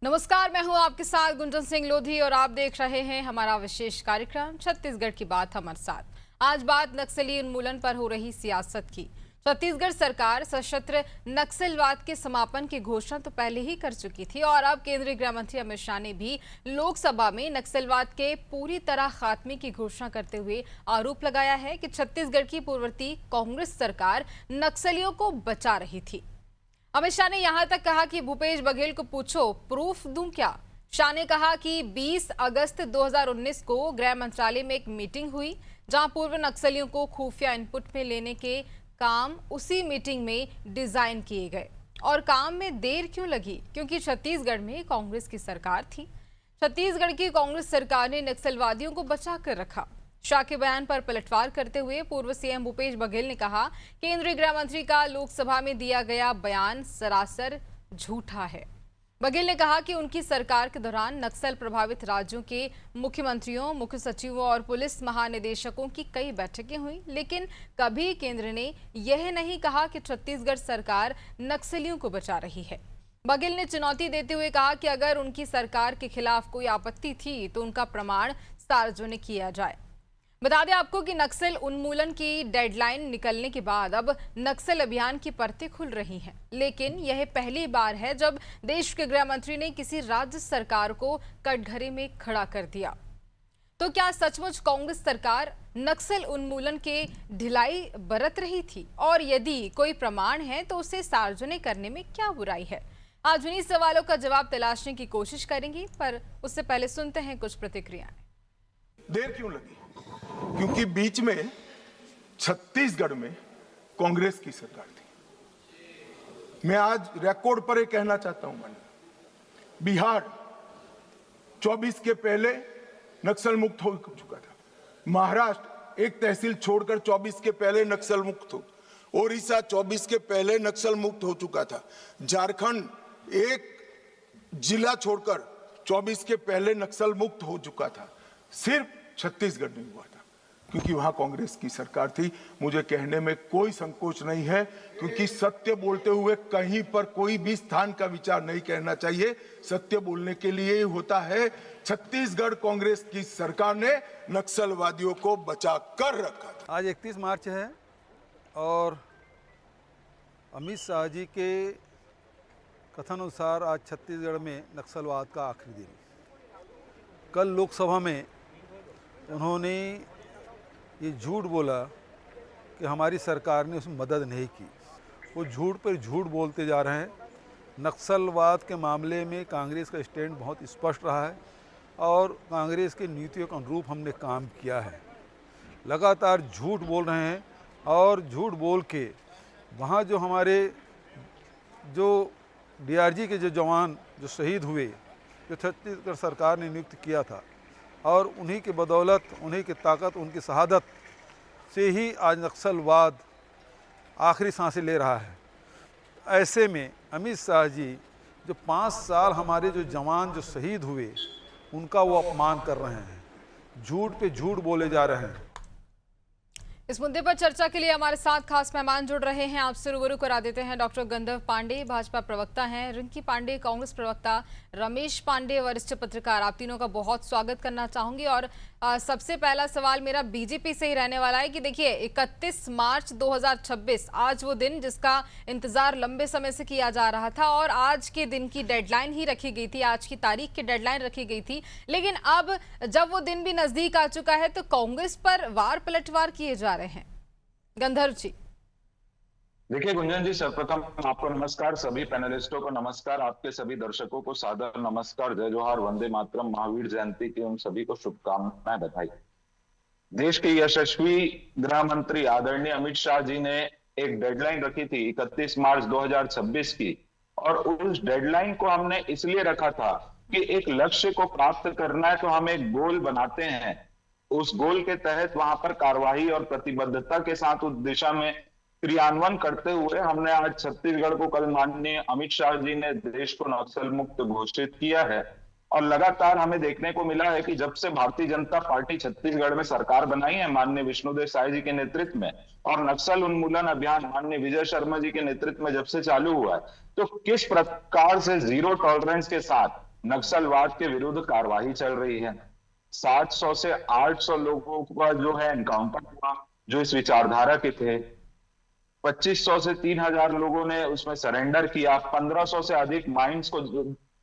नमस्कार, मैं हूं आपके साथ गुंजन सिंह लोधी और आप देख रहे हैं हमारा विशेष कार्यक्रम छत्तीसगढ़ की बात हमारे साथ। आज बात नक्सली उन्मूलन पर हो रही सियासत की। छत्तीसगढ़ सरकार सशस्त्र नक्सलवाद के समापन की घोषणा तो पहले ही कर चुकी थी और अब केंद्रीय गृह मंत्री अमित शाह ने भी लोकसभा में नक्सलवाद के पूरी तरह खात्मे की घोषणा करते हुए आरोप लगाया है कि छत्तीसगढ़ की पूर्ववर्ती कांग्रेस सरकार नक्सलियों को बचा रही थी। अमित शाह ने यहां तक कहा कि भूपेश बघेल को पूछो, प्रूफ दूं क्या। शाह ने कहा कि 20 अगस्त 2019 को गृह मंत्रालय में एक मीटिंग हुई जहां पूर्व नक्सलियों को खुफिया इनपुट में लेने के काम उसी मीटिंग में डिजाइन किए गए। और काम में देर क्यों लगी? क्योंकि छत्तीसगढ़ में कांग्रेस की सरकार थी। छत्तीसगढ़ की कांग्रेस सरकार ने नक्सलवादियों को बचा कर रखा। शाह के बयान पर पलटवार करते हुए पूर्व सीएम भूपेश बघेल ने कहा, केंद्रीय गृह मंत्री का लोकसभा में दिया गया बयान सरासर झूठा है। बघेल ने कहा कि उनकी सरकार के दौरान नक्सल प्रभावित राज्यों के मुख्यमंत्रियों, मुख्य सचिवों और पुलिस महानिदेशकों की कई बैठकें हुई, लेकिन कभी केंद्र ने यह नहीं कहा कि छत्तीसगढ़ सरकार नक्सलियों को बचा रही है। बघेल ने चुनौती देते हुए कहा कि अगर उनकी सरकार के खिलाफ कोई आपत्ति थी तो उनका प्रमाण सार्वजनिक किया जाए। बता दें आपको कि नक्सल उन्मूलन की डेडलाइन निकलने के बाद अब नक्सल अभियान की परतें खुल रही हैं, लेकिन यह पहली बार है जब देश के गृह मंत्री ने किसी राज्य सरकार को कटघरे में खड़ा कर दिया। तो क्या सचमुच कांग्रेस सरकार नक्सल उन्मूलन के ढिलाई बरत रही थी? और यदि कोई प्रमाण है तो उसे सार्वजनिक करने में क्या बुराई है? आज उन्हीं सवालों का जवाब तलाशने की कोशिश करेंगे, पर उससे पहले सुनते हैं कुछ प्रतिक्रियाएं। देर क्यों लगी? क्योंकि बीच में छत्तीसगढ़ में कांग्रेस की सरकार थी। मैं आज रिकॉर्ड पर ये कहना चाहता हूं, बिहार 24 के पहले नक्सल मुक्त हो चुका था। महाराष्ट्र एक तहसील छोड़कर 24 के पहले नक्सल मुक्त हो। ओडिशा 24 के पहले नक्सल मुक्त हो चुका था। झारखंड एक जिला छोड़कर 24 के पहले नक्सल मुक्त हो चुका था। सिर्फ छत्तीसगढ़ नहीं हुआ था क्योंकि वहां कांग्रेस की सरकार थी। मुझे कहने में कोई संकोच नहीं है, क्योंकि सत्य बोलते हुए कहीं पर कोई भी स्थान का विचार नहीं करना चाहिए। सत्य बोलने के लिए ही होता है। छत्तीसगढ़ कांग्रेस की सरकार ने नक्सलवादियों को बचा कर रखा था। आज 31 मार्च है और अमित शाह जी के कथन अनुसार आज छत्तीसगढ़ में नक्सलवाद का आखिरी दिन। कल लोकसभा में उन्होंने ये झूठ बोला कि हमारी सरकार ने उसमें मदद नहीं की। वो झूठ पर झूठ बोलते जा रहे हैं। नक्सलवाद के मामले में कांग्रेस का स्टैंड बहुत स्पष्ट रहा है और कांग्रेस की नीतियों के अनुरूप हमने काम किया है। लगातार झूठ बोल रहे हैं और झूठ बोल के वहाँ जो हमारे डीआरजी के जो जवान जो शहीद हुए, जो छत्तीसगढ़ सरकार ने नियुक्त किया था, और उन्हीं की बदौलत, उन्हीं की ताकत, उनकी शहादत से ही आज नक्सलवाद आखिरी सांसें ले रहा है। ऐसे में अमित शाह जी जो 5 साल हमारे जो जवान जो शहीद हुए उनका वो अपमान कर रहे हैं, झूठ पे झूठ बोले जा रहे हैं। इस मुद्दे पर चर्चा के लिए हमारे साथ खास मेहमान जुड़ रहे हैं। आपसे रूबरू करा देते हैं डॉक्टर गंधर्व पांडे, भाजपा प्रवक्ता हैं, रिंकी पांडे, कांग्रेस प्रवक्ता, रमेश पांडे, वरिष्ठ पत्रकार। आप तीनों का बहुत स्वागत करना चाहूंगी। और सबसे पहला सवाल मेरा बीजेपी से ही रहने वाला है कि देखिए 31 मार्च 2026 आज वो दिन जिसका इंतजार लंबे समय से किया जा रहा था और आज के दिन की डेडलाइन ही रखी गई थी, आज की तारीख की डेडलाइन रखी गई थी। लेकिन अब जब वो दिन भी नजदीक आ चुका है तो कांग्रेस पर वार पलटवार किए जा रहे हैं। गंधर्व जी। देखिए गुंजन जी, सर्वप्रथम आपको नमस्कार, सभी पैनलिस्टों को नमस्कार, आपके सभी दर्शकों को सादर नमस्कार, जय जोहार, वंदे मातरम, महावीर जयंती की उन सभी को शुभकामनाएं, बधाई। देश के यशस्वी गृह मंत्री आदरणीय अमित शाह जी ने एक डेडलाइन रखी थी 31 मार्च 2026 की, और उस डेडलाइन को हमने इसलिए रखा था कि एक लक्ष्य को प्राप्त करना है तो हम एक गोल बनाते हैं। उस गोल के तहत वहां पर कार्यवाही और प्रतिबद्धता के साथ उस दिशा में क्रियान्वयन करते हुए हमने आज छत्तीसगढ़ को, कल माननीय अमित शाह जी ने देश को नक्सल मुक्त घोषित किया है। और लगातार हमें देखने को मिला है कि जब से भारतीय जनता पार्टी छत्तीसगढ़ में सरकार बनाई है माननीय विष्णुदेव साय जी के नेतृत्व में, और नक्सल उन्मूलन अभियान माननीय विजय शर्मा जी के नेतृत्व में जब से चालू हुआ है, तो किस प्रकार से जीरो टॉलरेंस के साथ नक्सलवाद के विरुद्ध कार्रवाई चल रही है। 700 से 800 लोगों का जो है एनकाउंटर हुआ जो इस विचारधारा के थे। 2500 से 3000 लोगों ने उसमें सरेंडर किया। 1500 से अधिक माइंस को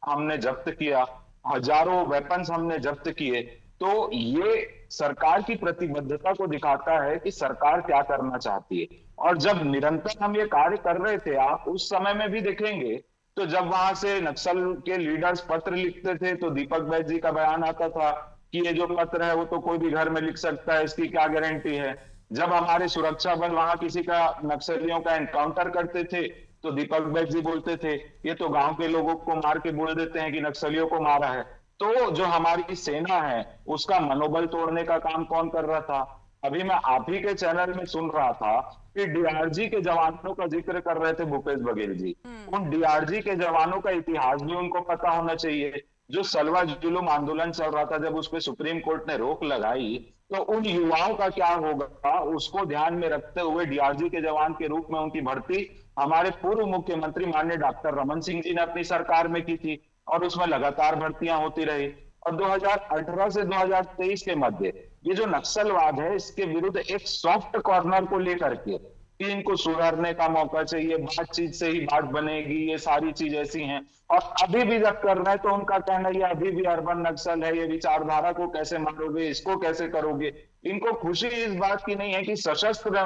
हमने जब्त किया। हजारों वेपन्स हमने जब्त किए। तो ये सरकार की प्रतिबद्धता को दिखाता है कि सरकार क्या करना चाहती है। और जब निरंतर हम ये कार्य कर रहे थे, आप उस समय में भी देखेंगे तो जब वहां से नक्सल के लीडर्स पत्र लिखते थे तो दीपक बैज जी का बयान आता था कि ये जो पत्र है वो तो कोई भी घर में लिख सकता है, इसकी क्या गारंटी है। जब हमारे सुरक्षा बल वहां किसी का नक्सलियों का एनकाउंटर करते थे तो दीपक बैज जी बोलते थे ये तो गांव के लोगों को मार के बोल देते हैं कि नक्सलियों को मारा है। तो जो हमारी सेना है उसका मनोबल तोड़ने का काम कौन कर रहा था? अभी मैं आप ही के चैनल में सुन रहा था कि डीआरजी के जवानों का जिक्र कर रहे थे भूपेश बघेल जी। उन डीआरजी के जवानों का इतिहास भी उनको पता होना चाहिए। जो सलवा जुलूम आंदोलन चल रहा था, जब उस पर सुप्रीम कोर्ट ने रोक लगाई तो उन युवाओं का क्या होगा उसको ध्यान में रखते हुए डीआरजी के जवान के रूप में उनकी भर्ती हमारे पूर्व मुख्यमंत्री माननीय डॉक्टर रमन सिंह जी ने अपनी सरकार में की थी और उसमें लगातार भर्तियां होती रही। और 2018 से 2023 के मध्य ये जो नक्सलवाद है इसके विरुद्ध एक सॉफ्ट कॉर्नर को लेकर के कि इनको सुधारने का मौका चाहिए, बातचीत से ही बात बनेगी, ये सारी चीज ऐसी हैं। और अभी भी जब कर रहे हैं तो उनका कहना ये अभी भी अर्बन नक्सल है, ये विचारधारा को कैसे मारोगे, इसको कैसे करोगे। इनको खुशी इस बात की नहीं है कि सशस्त्र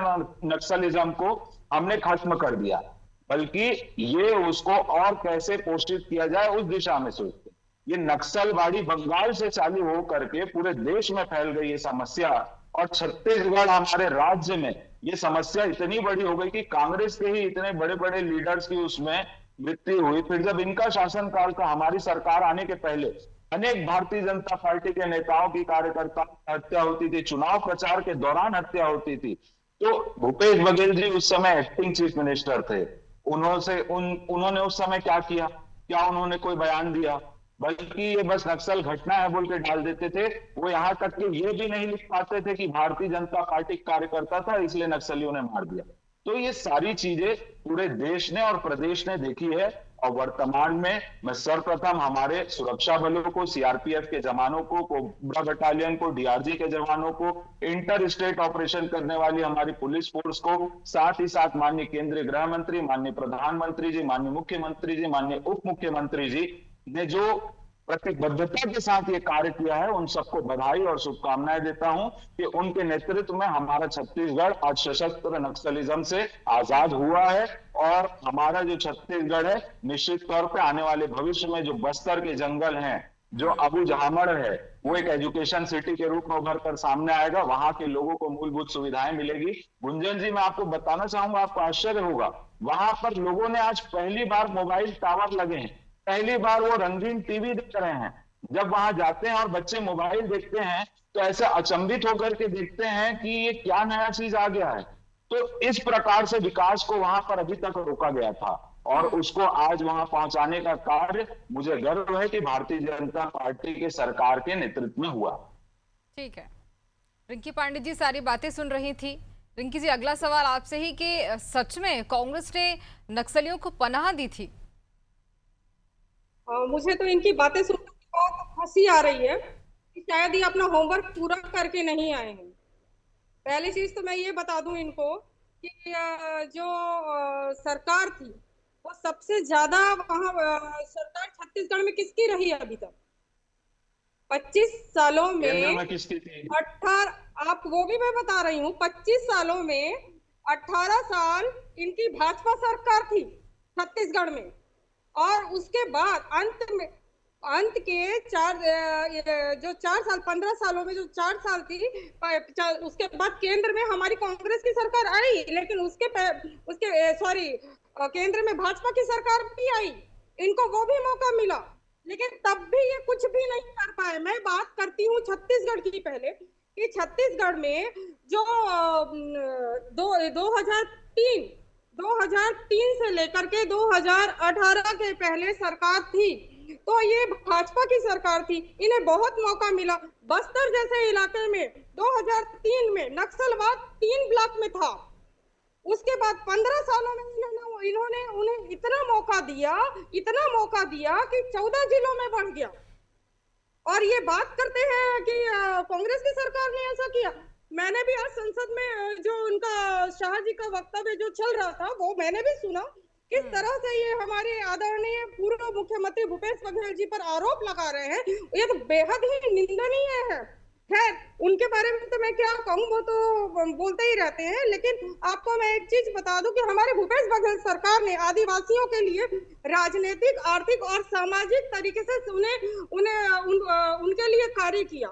नक्सलिज्म को हमने खत्म कर दिया, बल्कि ये उसको और कैसे पोषित किया जाए उस दिशा में सोचते। ये नक्सलवादी बंगाल से चालू हो करके पूरे देश में फैल गई ये समस्या और छत्तीसगढ़ हमारे राज्य में ये समस्या इतनी बड़ी हो गई कि कांग्रेस के ही इतने बड़े बड़े लीडर्स की उसमें मृत्यु हुई। फिर जब इनका शासनकाल था, हमारी सरकार आने के पहले अनेक भारतीय जनता पार्टी के नेताओं की कार्यकर्ताओं की हत्या होती थी, चुनाव प्रचार के दौरान हत्या होती थी। तो भूपेश बघेल जी उस समय एक्टिंग चीफ मिनिस्टर थे। उन्होंने उस समय क्या किया? क्या उन्होंने कोई बयान दिया? बल्कि ये बस नक्सल घटना है बोल के डाल देते थे। वो यहां तक कि ये भी नहीं लिख पाते थे कि भारतीय जनता पार्टी कार्यकर्ता था इसलिए नक्सलियों ने मार दिया। तो ये सारी चीजें पूरे देश ने और प्रदेश ने देखी है। और वर्तमान में मैं सर्वप्रथम हमारे सुरक्षा बलों को, सीआरपीएफ के जवानों को, कोबरा बटालियन को, डीआरजी के जवानों को, इंटर स्टेट ऑपरेशन करने वाली हमारी पुलिस फोर्स को, साथ ही साथ माननीय केंद्रीय गृह मंत्री, माननीय प्रधानमंत्री जी, माननीय मुख्यमंत्री जी, माननीय उप मुख्यमंत्री जी ने जो प्रतिबद्धता के साथ ये कार्य किया है उन सबको बधाई और शुभकामनाएं देता हूं कि उनके नेतृत्व में हमारा छत्तीसगढ़ आज सशस्त्र नक्सलिज्म से आजाद हुआ है। और हमारा जो छत्तीसगढ़ है निश्चित तौर पे आने वाले भविष्य में जो बस्तर के जंगल हैं, जो अबू जहामड़ है, वो एक एजुकेशन सिटी के रूप में उभर कर सामने आएगा। वहां के लोगों को मूलभूत सुविधाएं मिलेगी। गुंजन जी, मैं आपको बताना चाहूंगा, आपको आश्चर्य होगा, वहां पर लोगों ने आज पहली बार मोबाइल टावर लगे हैं, पहली बार वो रंगीन टीवी देख रहे हैं। जब वहां जाते हैं और बच्चे मोबाइल देखते हैं तो ऐसे अचंभित होकर के देखते हैं कि ये क्या नया चीज आ गया है। तो इस प्रकार से विकास को वहां पर अभी तक रोका गया था और उसको आज वहां पहुंचाने का कार्य मुझे गर्व है कि भारतीय जनता पार्टी के सरकार के नेतृत्व में हुआ। ठीक है, रिंकी पांडे जी सारी बातें सुन रही थी। रिंकी जी, अगला सवाल आपसे ही कि सच में कांग्रेस ने नक्सलियों को पनाह दी थी? मुझे तो इनकी बातें सुनकर बहुत हंसी आ रही है कि शायद ये अपना होमवर्क पूरा करके नहीं आए हैं। पहली चीज तो मैं ये बता दूं इनको कि जो सरकार थी वो सबसे ज्यादा वहां सरकार छत्तीसगढ़ में किसकी रही है अभी तक? 25 सालों में किसकी थी? 18, आप वो भी मैं बता रही हूँ, 25 सालों में 18 साल इनकी भाजपा सरकार थी छत्तीसगढ़ में। और उसके बाद अंत के 4 साल 15 सालों में जो 4 साल थी, उसके बाद केंद्र में हमारी कांग्रेस की सरकार आई, लेकिन केंद्र में भाजपा की सरकार भी आई, इनको वो भी मौका मिला, लेकिन तब भी ये कुछ भी नहीं कर पाए। मैं बात करती हूँ छत्तीसगढ़ की पहले कि छत्तीसगढ़ में जो 2003 से लेकर के 2018 के पहले सरकार थी, तो ये भाजपा की सरकार थी, इन्हें बहुत मौका मिला। बस्तर जैसे इलाके में 2003 में नक्सलवाद 3 ब्लॉक में था, उसके बाद 15 सालों में इन्होंने उन्हें इतना मौका दिया कि 14 जिलों में बढ़ गया। और ये बात करते हैं कि कांग्रेस की सरकार ने ऐसा किया। मैंने भी आज संसद में जो उनका शाह जी का वक्तव्य जो चल रहा था वो मैंने भी सुना, किस तरह से ये हमारे आदरणीय पूर्व मुख्यमंत्री भूपेश बघेल जी पर आरोप लगा रहे हैं। ये तो बेहद ही निंदनीय है। खैर, उनके बारे में तो मैं क्या कहूँ, वो तो बोलते ही रहते हैं। लेकिन आपको मैं एक चीज बता दूं कि हमारे भूपेश बघेल सरकार ने आदिवासियों के लिए राजनीतिक, आर्थिक और सामाजिक तरीके से उनके लिए कार्य किया,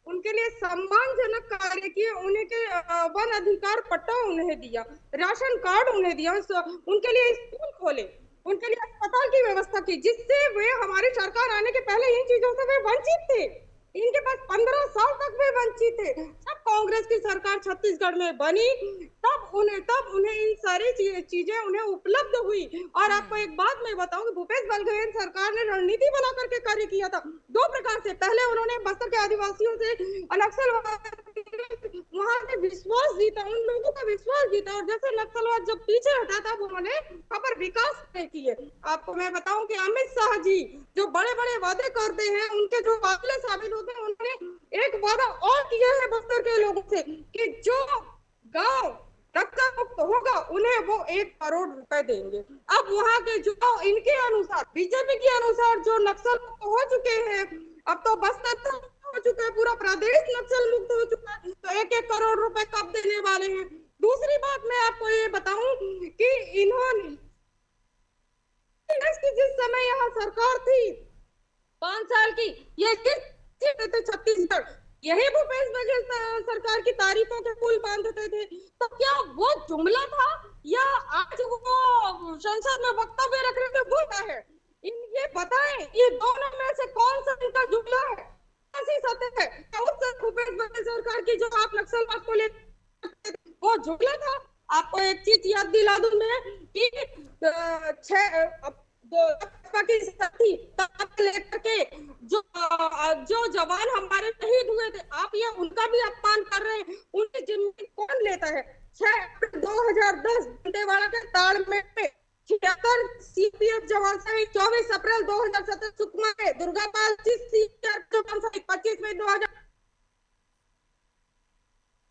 उनके लिए सम्मानजनक कार्य किए, उनके वन अधिकार पट्टा उन्हें दिया, राशन कार्ड उन्हें दिया, उनके लिए स्कूल खोले, उनके लिए अस्पताल की व्यवस्था की, जिससे वे हमारी सरकार आने के पहले इन चीजों से वे वंचित थे। इनके पास 15 साल तक वे वंचित थे। जब कांग्रेस की सरकार छत्तीसगढ़ में बनी तब उन्हें इन सारी चीजें उन्हें उपलब्ध हुई। और आपको एक बात मैं बताऊं कि भूपेश बघेल सरकार ने रणनीति बना करके कार्य किया था दो प्रकार से। पहले उन्होंने बस्तर के आदिवासियों से, नक्सलवाद वहां से विश्वास जीता, उन लोगों का विश्वास जीता, और जैसे नक्सलवाद जब पीछे हटा था वो उन्होंने खबर विकास किए। आपको मैं बताऊं कि अमित शाह जी जो बड़े बड़े वादे करते हैं, उनके जो वादे साबित होते हैं, उन्होंने एक वादा और किया है बस्तर के लोगों से कि जो गांव नक्सल मुक्त होगा उन्हें वो 1 करोड़ रुपए देंगे। अब वहां के जो इनके अनुसार, बीजेपी के अनुसार जो नक्सल मुक्त हो चुके हैं, अब तो बस्तर हो चुका है, पूरा प्रदेश नक्सल मुक्त हो चुका है, तो 1-1 करोड़ रुपए कब देने वाले हैं। दूसरी बात मैं आपको ये बताऊं कि इन्होंने जिस समय यहाँ सरकार थी 5 साल की, ये छत्तीसगढ़, यही भूपेश बघेल सरकार की तारीफों के पुल बांधते थे। तो क्या वो जुमला था या आज वो संसद में वक्तव्य रख रहे थे वो है? ये बताएं, ये दोनों में से कौन सा इनका जुमला है, ऐसी सत्य है? उस भूपेश बघेल सरकार की जो आप नक्सलवाद को लेकर वो जुमला था। आपको एक चीज याद दिला दूं मैं कि की साथी लेकर के जो जवान हमारे शहीद हुए थे, आप ये उनका भी अपमान कर रहे हैं। उनकी जिम्मेदारी कौन लेता है? 6 अप्रैल 2010 दंतेवाड़ा के ताड़ में 76 सीपीएफ जवान शहीद, 24 अप्रैल 2017 सुकमा में दुर्गापाल 25 जवान शहीद, 25 मई 2000।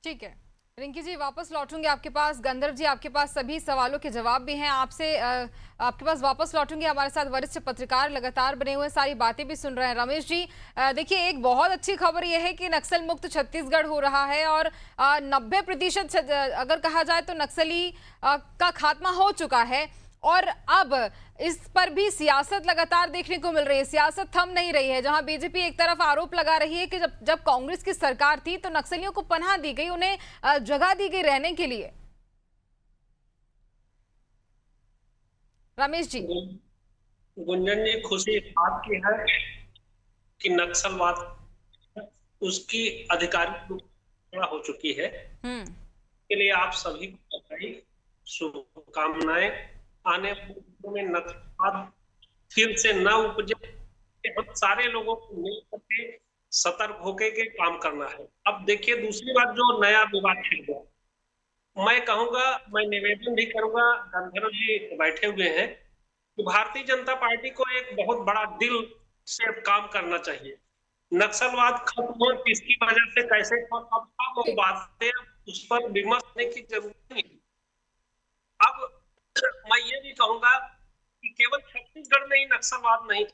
ठीक है रिंकी जी, वापस लौटूंगे आपके पास। गंधर्व जी, आपके पास सभी सवालों के जवाब भी हैं। आपके पास वापस लौटूंगे। हमारे साथ वरिष्ठ पत्रकार लगातार बने हुए, सारी बातें भी सुन रहे हैं। रमेश जी, देखिए, एक बहुत अच्छी खबर यह है कि नक्सल मुक्त छत्तीसगढ़ हो रहा है और 90% अगर कहा जाए तो नक्सली का खात्मा हो चुका है। और अब इस पर भी सियासत लगातार देखने को मिल रही है, सियासत थम नहीं रही है। जहां बीजेपी एक तरफ आरोप लगा रही है कि जब कांग्रेस की सरकार थी तो नक्सलियों को पनाह दी गई, उन्हें जगह दी गई रहने के लिए। रमेश जी। गुंजन जी, खुशी इस बात की है कि नक्सलवाद उसकी आधिकारिक रूप हो चुकी है। के लिए आप सभी को बधाई, शुभकामनाएं। आने में नक्सलवाद फिर से न उपजे, हम सारे लोगों को मिलकर के सतर्क होकर के काम करना है। अब देखिए, दूसरी बात जो नया विवाद छिड़ गया, मैं कहूंगा, मैं निवेदन भी करूंगा, गंधर्व जी बैठे हुए हैं, कि भारतीय जनता पार्टी को एक बहुत बड़ा दिल से काम करना चाहिए। नक्सलवाद खत्म हो, किसकी वजह से कैसे खत्म, वो बातें उस पर विमर्श करने की जरूरत नहीं। अब मैं ये भी कहूंगा कि केवल छत्तीसगढ़ में ही नक्सलवाद नहीं,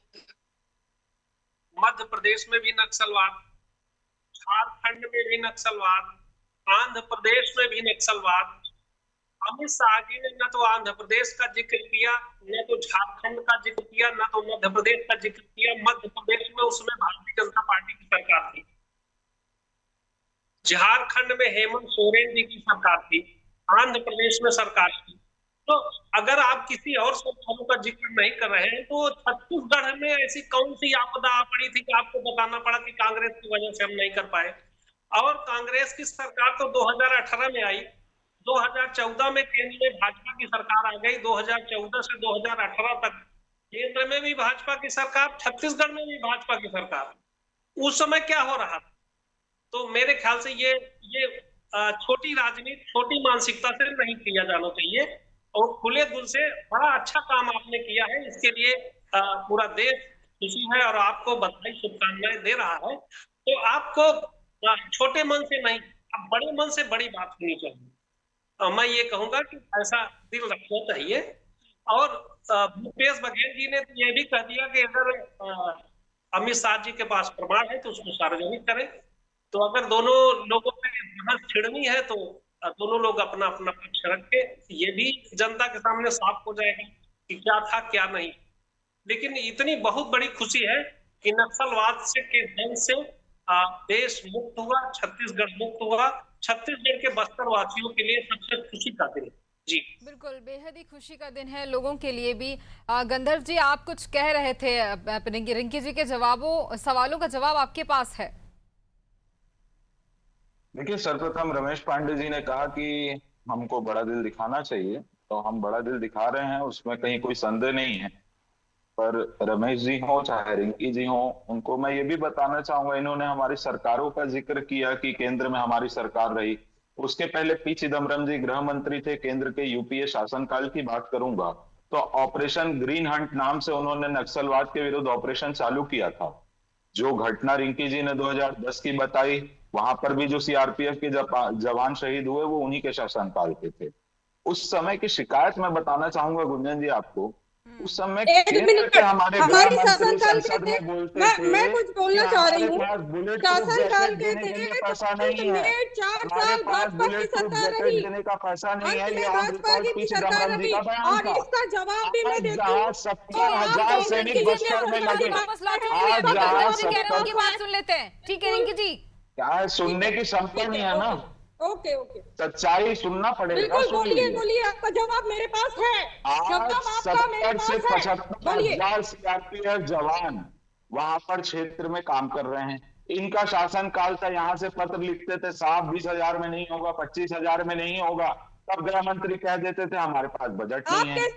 मध्य प्रदेश में भी नक्सलवाद, झारखंड में भी नक्सलवाद, आंध्र प्रदेश में भी नक्सलवाद। अमित शाह जी ने न तो आंध्र प्रदेश का जिक्र किया, न तो झारखंड का जिक्र किया, न तो मध्य प्रदेश का जिक्र किया। मध्य प्रदेश में उसमें भारतीय जनता पार्टी की सरकार थी, झारखंड में हेमंत सोरेन जी की सरकार थी, आंध्र प्रदेश में सरकार थी। तो अगर आप किसी और सरकारों का जिक्र नहीं कर रहे हैं तो छत्तीसगढ़ में ऐसी कौन सी आपदा आ पड़ी थी कि आपको बताना पड़ा कि कांग्रेस की वजह से हम नहीं कर पाए? और कांग्रेस की सरकार तो 2018 में आई, 2014 में केंद्र में भाजपा की सरकार आ गई, 2014 से 2018 तक केंद्र में भी भाजपा की सरकार, छत्तीसगढ़ में भी भाजपा की सरकार। उस समय क्या हो रहा था? तो मेरे ख्याल से ये छोटी राजनीति, छोटी मानसिकता से नहीं किया जाना चाहिए और खुले दिल से बड़ा अच्छा काम आपने किया है। इसके लिए पूरा देश खुशी है और आपको बधाई शुभकामनाएं दे रहा है। तो आपको छोटे मन से नहीं, अब बड़े मन से बड़ी बात होनी चाहिए। मैं ये कहूंगा कि ऐसा दिल रखना चाहिए। और भूपेश बघेल जी ने तो ये भी कह दिया कि अगर अमित शाह जी के पास प्रमाण है तो उसको सार्वजनिक करें। तो अगर दोनों लोगों पे बहस छिड़नी है तो दोनों लोग अपना अपना पक्ष रख के, ये भी जनता के सामने साफ हो जाएगा कि क्या था क्या नहीं। लेकिन इतनी बहुत बड़ी खुशी है कि नक्सलवाद से के जंग से देश मुक्त हुआ, छत्तीसगढ़ मुक्त हुआ। छत्तीसगढ़ के बस्तर वासियों के लिए सबसे खुशी का दिन जी। बिल्कुल, बेहद ही खुशी का दिन है लोगों के लिए भी। गंधर्व जी, आप कुछ कह रहे थे, रिंकी जी के सवालों का जवाब आपके पास है। देखिए, सर्वप्रथम रमेश पांडे जी ने कहा कि हमको बड़ा दिल दिखाना चाहिए, तो हम बड़ा दिल दिखा रहे हैं, उसमें कहीं कोई संदेह नहीं है। पर रमेश जी हो चाहे रिंकी जी हो, उनको मैं ये भी बताना चाहूंगा, इन्होंने हमारी सरकारों का जिक्र किया कि केंद्र में हमारी सरकार रही। उसके पहले पी चिदम्बरम जी गृह मंत्री थे, केंद्र के यूपीए शासनकाल की बात करूंगा तो ऑपरेशन ग्रीन हंट नाम से उन्होंने नक्सलवाद के विरुद्ध ऑपरेशन चालू किया था। जो घटना रिंकी जी ने 2010 की बताई, वहां पर भी जो सीआरपीएफ के जवान शहीद हुए वो उन्हीं के शासनकाल के थे। उस समय की शिकायत मैं बताना चाहूंगा गुंजन जी आपको। उस समय केंद्र के हमारे हमारी गृह शासन मंत्री काल संसद के में थे। बोलते थे मैं कुछ बोलना चाह रही हूँ। शासन काल के देने के लिए थे, पैसा नहीं है, 4 हमारे साल पास भाजपा की बुलेट प्रूफ सरकार जैकेट रही, देने का पैसा नहीं है। अंत ये में ऑन भाजपा रिकॉर्ड पी की सरकार चिदम्बरम जी रही। का बयान और था। इसका जवाब भी मैं आज देती जहाँ हूँ। 70,000 सैनिक बस्तर में लगे, आज जहाँ 70 बात सुन लेते हैं, ठीक है रिंकी जी? क्या है, सुनने की क्षमता नहीं है ना, ओके ओके, सच्चाई सुनना पड़ेगा। बिल्कुल सुन बोलिए लीजिए, बोलिए, आपका जवाब मेरे पास है। आज जवाब आपका मेरे 70 से पास है, बोलिए। 75,000 सीआरपीएफ जवान वहां पर क्षेत्र में काम कर रहे हैं। इनका शासन काल था, यहाँ से पत्र लिखते थे साहब 20,000 में नहीं होगा, 25,000 में नहीं होगा, तब गृह मंत्री कह देते थे हमारे पास बजट नहीं है।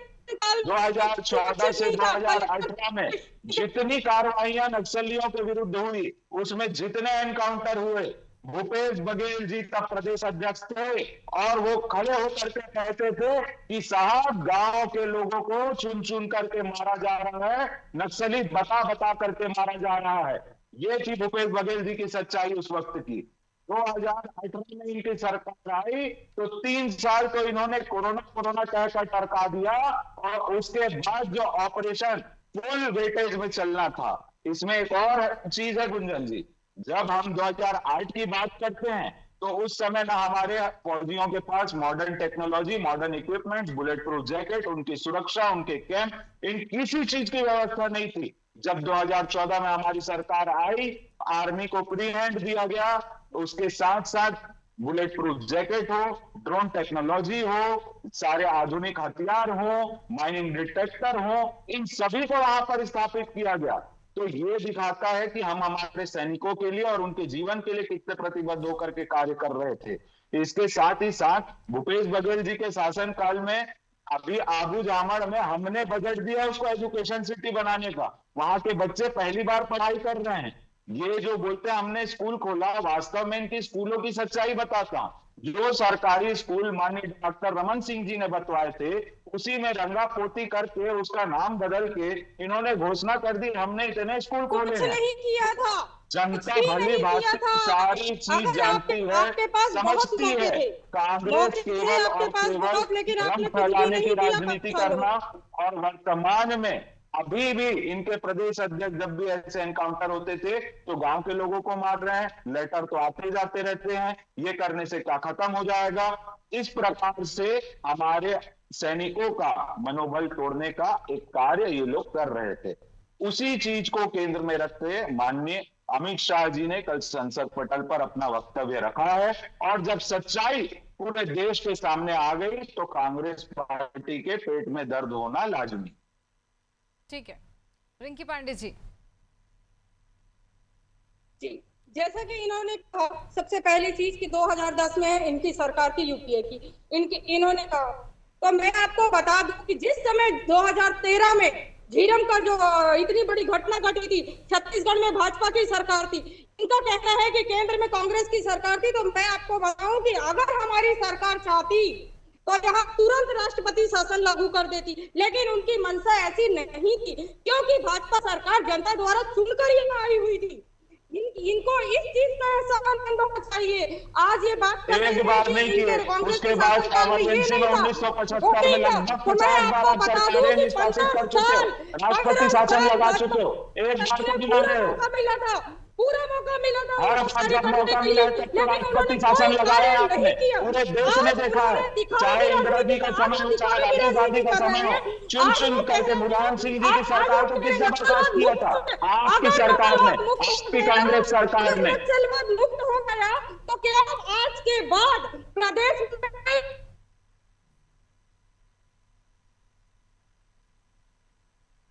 2014 से 2018 में जितनी कार्रवाइयां नक्सलियों के विरुद्ध हुई, उसमें जितने एनकाउंटर हुए, भूपेश बघेल जी तब प्रदेश अध्यक्ष थे और वो खड़े होकर के कहते थे कि साहब गांव के लोगों को चुन चुन करके मारा जा रहा है, नक्सली बता बता करके मारा जा रहा है। ये थी भूपेश बघेल जी की सच्चाई उस वक्त की। 2018 में इनकी सरकार आई तो 3 साल तो इन्होंने कोरोना कहकर टरका दिया और उसके बाद जो ऑपरेशन फुल वेटेज में चलना था। इसमें एक और चीज है गुंजन जी, जब हम 2008 की बात करते हैं तो उस समय ना हमारे फौजियों के पास modern technology, modern equipment, bulletproof jacket, उनकी सुरक्षा, उनके कैंप, इन किसी चीज की व्यवस्था नहीं थी। जब 2014 में हमारी सरकार आई, आर्मी को प्री हैंड दिया गया, उसके साथ साथ बुलेट प्रूफ जैकेट हो, ड्रोन टेक्नोलॉजी हो, सारे आधुनिक हथियार हो, माइनिंग डिटेक्टर हो, इन सभी को वहां पर स्थापित किया गया। तो ये दिखाता है कि हम हमारे सैनिकों के लिए और उनके जीवन के लिए कितने प्रतिबद्ध होकर के कार्य कर रहे थे। इसके साथ ही साथ भूपेश बघेल जी के शासन काल में अभी आबू जामड़ में हमने बजट दिया उसको एजुकेशन सिटी बनाने का, वहां के बच्चे पहली बार पढ़ाई कर रहे हैं। ये जो बोलते हैं हमने स्कूल खोला, वास्तव में इनकी स्कूलों की सच्चाई बताता हूं। जो सरकारी स्कूल माननीय डॉक्टर रमन सिंह जी ने बतवाए थे, उसी में रंगा पोती करके उसका नाम बदल के इन्होंने घोषणा कर दी हमने इतने स्कूल खोले हैं। नहीं किया था, जनता भली भांति सारी चीज जानती है, समझती है। कांग्रेस केवल और केवल रंग फैलाने की राजनीति करना, और वर्तमान में अभी भी इनके प्रदेश अध्यक्ष जब भी ऐसे एनकाउंटर होते थे तो गांव के लोगों को मार रहे हैं, लेटर तो आते जाते रहते हैं, ये करने से क्या खत्म हो जाएगा। इस प्रकार से हमारे सैनिकों का मनोबल तोड़ने का एक कार्य ये लोग कर रहे थे। उसी चीज को केंद्र में रखते माननीय अमित शाह जी ने कल संसद पटल पर अपना वक्तव्य रखा है, और जब सच्चाई पूरे देश के सामने आ गई तो कांग्रेस पार्टी के पेट में दर्द होना लाजमी। ठीक है, रिंकी पांडे जी। जी, जैसा कि इन्होंने कहा, सबसे पहली चीज कि 2010 में इनकी सरकार की यूपीए की इन्होंने कहा, तो मैं आपको बता दूं कि जिस समय 2013 में झीरम का जो इतनी बड़ी घटना घटी थी, छत्तीसगढ़ में भाजपा की सरकार थी, इनका कहना है कि केंद्र में कांग्रेस की सरकार थी, तो मैं आपको बताऊं कि अगर हमारी सरकार चाहती तो यहाँ तुरंत राष्ट्रपति शासन लागू कर देती, लेकिन उनकी मंशा ऐसी नहीं थी, क्योंकि भाजपा सरकार जनता द्वारा चुनकर ही आई हुई थी। इनको इस चीज का एहसास होना चाहिए। आज ये बात कर एक बार नहीं किए, उसके बाद इमरजेंसी में 1975 में लगभग 50 बार आप सरकारें निष्कासित कर चुके हो, राष्ट्रपति शासन लगा चुके हो, एक बार को गिना रहे हो। पूरा मौका मिला था, हर बार जब मौका मिला है तब तो राष्ट्रपति शासन लगाया आपने, पूरे देश ने देखा है, चाहे इंदिरा जी का समय हो, चाहे राजीव गांधी का समय हो, चुन चुन करके मुलायम सिंह जी की सरकार को किसने बर्दाश्त किया था? आपकी सरकार ने, आपकी कांग्रेस सरकार ने। मुक्त हो गया तो क्या आज के बाद प्रदेश में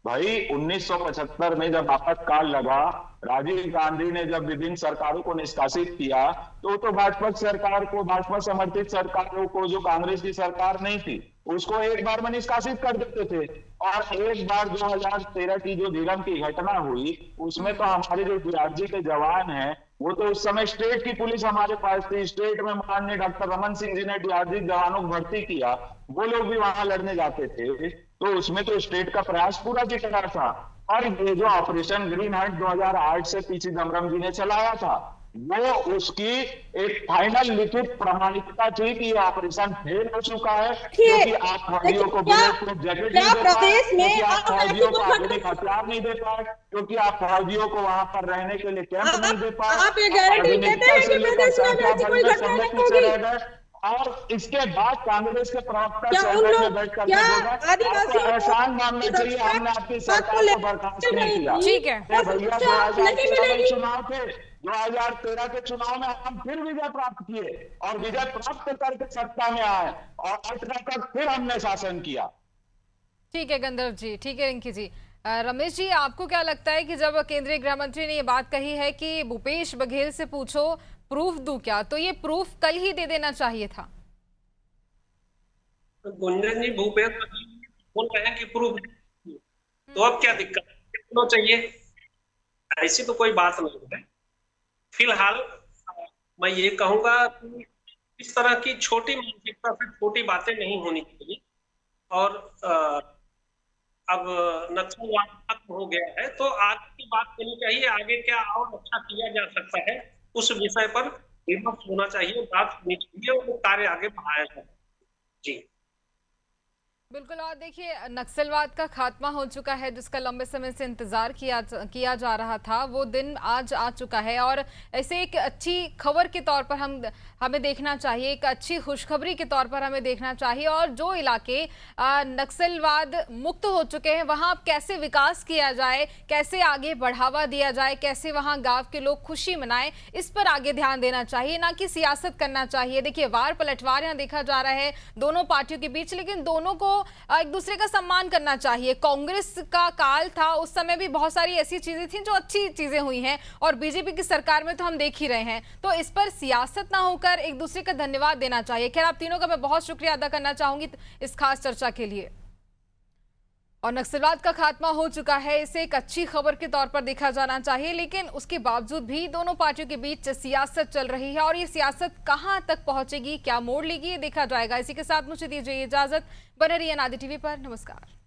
भाई 1975 में जब आपातकाल लगा, राजीव गांधी ने जब विभिन्न सरकारों को निष्कासित किया, तो भाजपा सरकार को, भाजपा समर्थित सरकारों को, जो कांग्रेस की सरकार नहीं थी, उसको एक बार में निष्कासित कर देते थे। और एक बार 2013 की जो झीलम की घटना हुई, उसमें तो हमारे जो डीआरजी के जवान हैं, वो तो उस समय स्टेट की पुलिस हमारे पास थी, स्टेट में माननीय डॉक्टर रमन सिंह जी ने डीआरजी जवानों को भर्ती किया, वो लोग भी वहां लड़ने जाते थे, तो उसमें तो स्टेट का प्रयास पूरा दिख रहा था। और ये जो ऑपरेशन ग्रीन हार्ट 2008 से पी चिदम्बरम जी ने चलाया था, वो उसकी एक फाइनल लिखित प्रमाणिकता थी कि ये ऑपरेशन फेल हो चुका है, क्योंकि आप फौजियों को बुलेट प्रूफ जैकेट नहीं दे पाए, क्योंकि आप फौजियों को आधुनिक हथियार नहीं दे पाए, क्योंकि आप फौजियों को वहां पर रहने के लिए कैंप नहीं दे पाए, आधुनिकता से लेकर संख्या बल सब पीछे रह गए। और इसके बाद कांग्रेस के प्रवक्ता चैनल में बैठ कर आपको एहसान मानना चाहिए, हमने आपकी सरकार को बर्खास्त नहीं किया। ठीक है भैया, 2013 में चुनाव थे, 2013 के चुनाव में हम फिर विजय प्राप्त किए और विजय प्राप्त करके सत्ता में आए और 18 तक फिर हमने शासन किया। ठीक है गंधर्व जी, ठीक है रिंकी जी। रमेश जी, आपको क्या लगता है कि जब केंद्रीय गृह मंत्री ने ये बात कही है कि भूपेश बघेल से पूछो प्रूफ दूं क्या, तो ये प्रूफ कल ही दे देना चाहिए था? गुंजन जी, भूपेश बोल रहे हैं कि प्रूफ, तो अब क्या दिक्कत है? चाहिए, ऐसी तो कोई बात नहीं है। फिलहाल मैं ये कहूंगा कि इस तरह की छोटी मानसिकता से छोटी बातें नहीं होनी चाहिए। और अब नक्सलवाद खत्म हो गया है, तो आगे की बात करनी चाहिए, आगे क्या और अच्छा किया जा सकता है, उस विषय पर विमर्श होना चाहिए, बात होनी चाहिए और कार्य आगे बढ़ाया जाए। जी बिल्कुल। और देखिए, नक्सलवाद का खात्मा हो चुका है, जिसका लंबे समय से इंतजार किया जा रहा था, वो दिन आज आ चुका है। और ऐसे एक अच्छी खबर के तौर पर हमें देखना चाहिए, एक अच्छी खुशखबरी के तौर पर हमें देखना चाहिए। और जो इलाके नक्सलवाद मुक्त हो चुके हैं, वहां अब कैसे विकास किया जाए, कैसे आगे बढ़ावा दिया जाए, कैसे वहां गांव के लोग खुशी मनाएं, इस पर आगे ध्यान देना चाहिए, ना कि सियासत करना चाहिए। देखिए, वार पलटवार यहाँ देखा जा रहा है दोनों पार्टियों के बीच, लेकिन दोनों को एक दूसरे का सम्मान करना चाहिए। कांग्रेस का काल था, उस समय भी बहुत सारी ऐसी चीजें थी जो अच्छी चीजें हुई हैं, और बीजेपी की सरकार में तो हम देख ही रहे हैं। तो इस पर सियासत ना होकर एक दूसरे का धन्यवाद देना चाहिए। खैर, आप तीनों का मैं बहुत शुक्रिया अदा करना चाहूंगी इस खास चर्चा के लिए। और नक्सलवाद का खात्मा हो चुका है, इसे एक अच्छी खबर के तौर पर देखा जाना चाहिए, लेकिन उसके बावजूद भी दोनों पार्टियों के बीच सियासत चल रही है, और ये सियासत कहां तक पहुंचेगी, क्या मोड़ लेगी, ये देखा जाएगा। इसी के साथ मुझे दीजिए इजाजत। बने रहिए अनादि टीवी पर। नमस्कार।